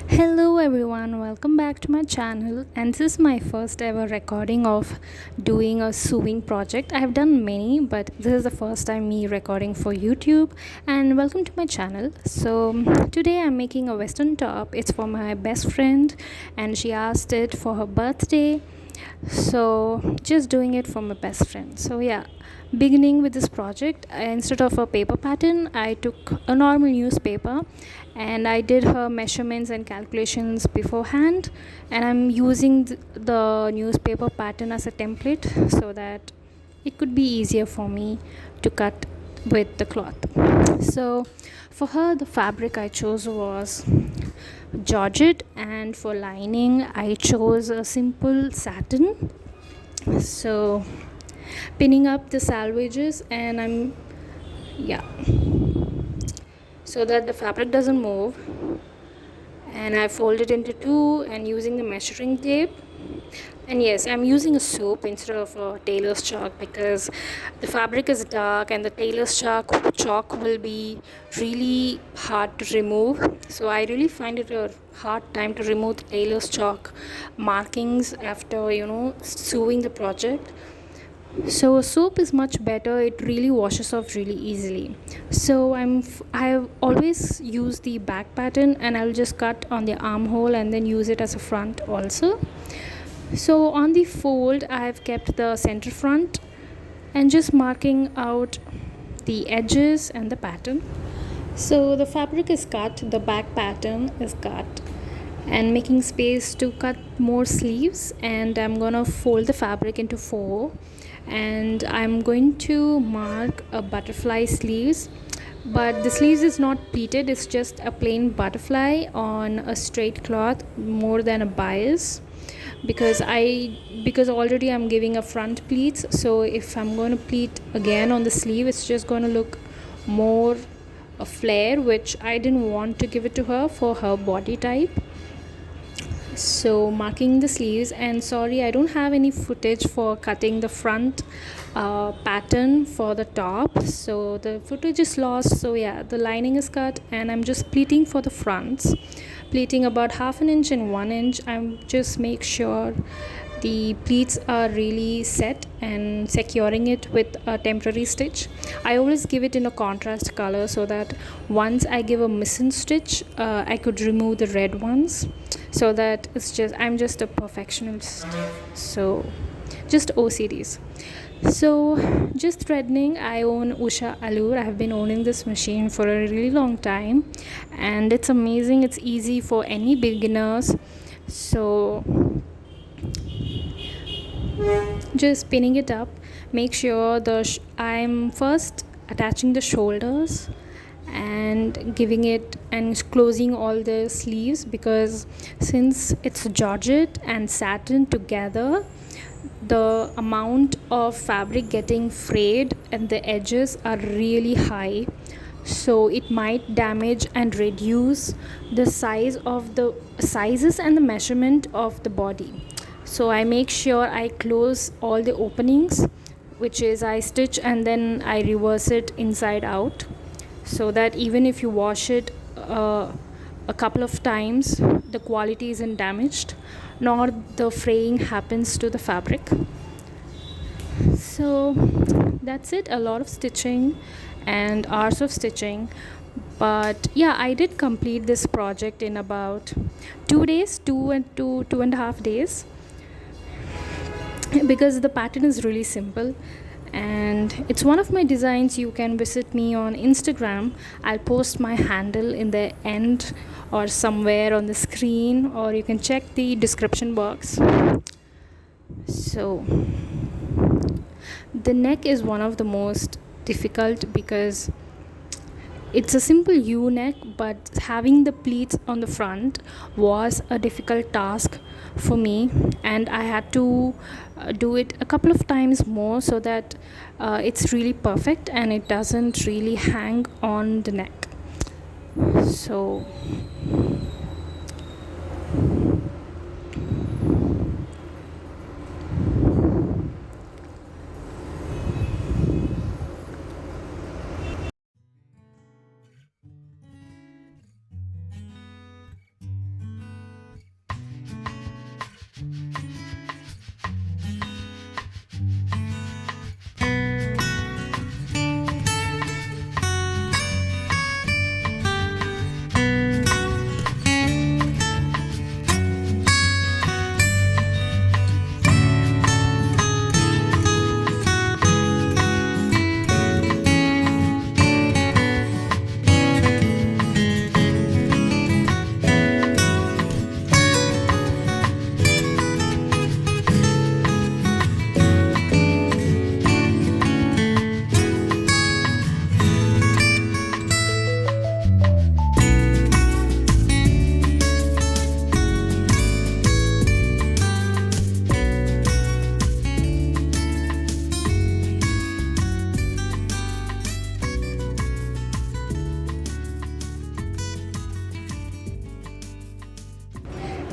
Hello everyone, welcome back to my channel. And this is my first ever recording of doing a sewing project. I have done many, but this is the first time me recording for YouTube. And welcome to my channel. So today I'm making a western top. It's for my best friend and she asked it for her birthday. So just doing it for my best friend. So yeah, beginning with this project, instead of a paper pattern, I took a normal newspaper and I did her measurements and calculations beforehand, and I'm using the newspaper pattern as a template so that it could be easier for me to cut with the cloth. So for her, the fabric I chose was georgette, and for lining I chose a simple satin. So pinning up the salvages, and I'm yeah, so that the fabric doesn't move, and I fold it into two and using the measuring tape. And yes, I'm using a soap instead of a tailor's chalk because the fabric is dark and the tailor's chalk will be really hard to remove. So I really find it a hard time to remove the tailor's chalk markings after sewing the project. So a soap is much better. It really washes off really easily. So I've always used the back pattern, and I'll just cut on the armhole and then use it as a front also. So on the fold I've kept the center front and just marking out the edges and the pattern. So the fabric is cut, the back pattern is cut, and making space to cut more sleeves, and I'm gonna fold the fabric into four, and I'm going to mark a butterfly sleeves, but the sleeves is not pleated, it's just a plain butterfly on a straight cloth more than a bias, because already I'm giving a front pleats. So if I'm going to pleat again on the sleeve, it's just going to look more a flare, which I didn't want to give it to her for her body type. So marking the sleeves, and sorry I don't have any footage for cutting the front pattern for the top, so the footage is lost. So yeah, the lining is cut and I'm just pleating for the fronts, pleating about half an inch and 1 inch. I'm just make sure the pleats are really set and securing it with a temporary stitch. I always give it in a contrast color so that once I give a missing stitch, I could remove the red ones, so that I'm just a perfectionist, so just OCDs. So just threading, I own Usha Allure. I have been owning this machine for a really long time, and it's amazing. It's easy for any beginners. So just pinning it up, make sure I'm first attaching the shoulders and giving it and closing all the sleeves, because since it's georgette and satin together, the amount of fabric getting frayed and the edges are really high, so it might damage and reduce the sizes and the measurement of the body. So I make sure I close all the openings, which is I stitch and then I reverse it inside out, so that even if you wash it a couple of times, the quality isn't damaged nor the fraying happens to the fabric. So that's it, a lot of stitching and hours of stitching, but yeah, I did complete this project in about 2 days, 2.5 days, because the pattern is really simple and it's one of my designs. You can visit me on Instagram. I'll post my handle in the end or somewhere on the screen, or you can check the description box. So the neck is one of the most difficult because it's a simple U neck, but having the pleats on the front was a difficult task for me, and I had to do it a couple of times more so that it's really perfect and it doesn't really hang on the neck. So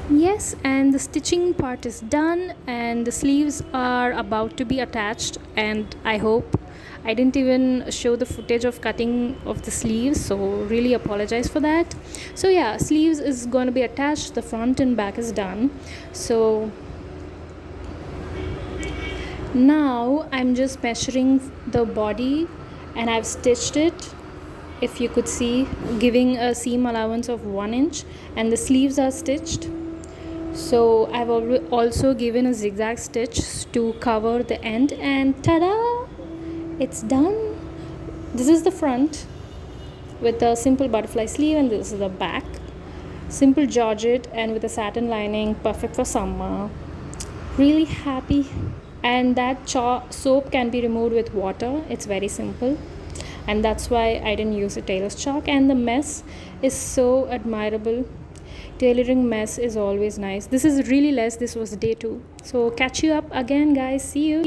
Yes, and the stitching part is done, and the sleeves are about to be attached. And I hope I didn't even show the footage of cutting of the sleeves, so really apologize for that. So, yeah, sleeves is going to be attached, the front and back is done. So, now I'm just measuring the body and I've stitched it. If you could see, giving a seam allowance of 1 inch, and the sleeves are stitched. So I've also given a zigzag stitch to cover the end, and ta-da, it's done. This is the front with a simple butterfly sleeve, and this is the back, simple georgette and with a satin lining, perfect for summer. Really happy. And that soap can be removed with water. It's very simple, and that's why I didn't use a tailor's chalk. And the mess is so admirable. Tailoring mess is always nice. This is really less. This was day 2. So catch you up again, guys. See you.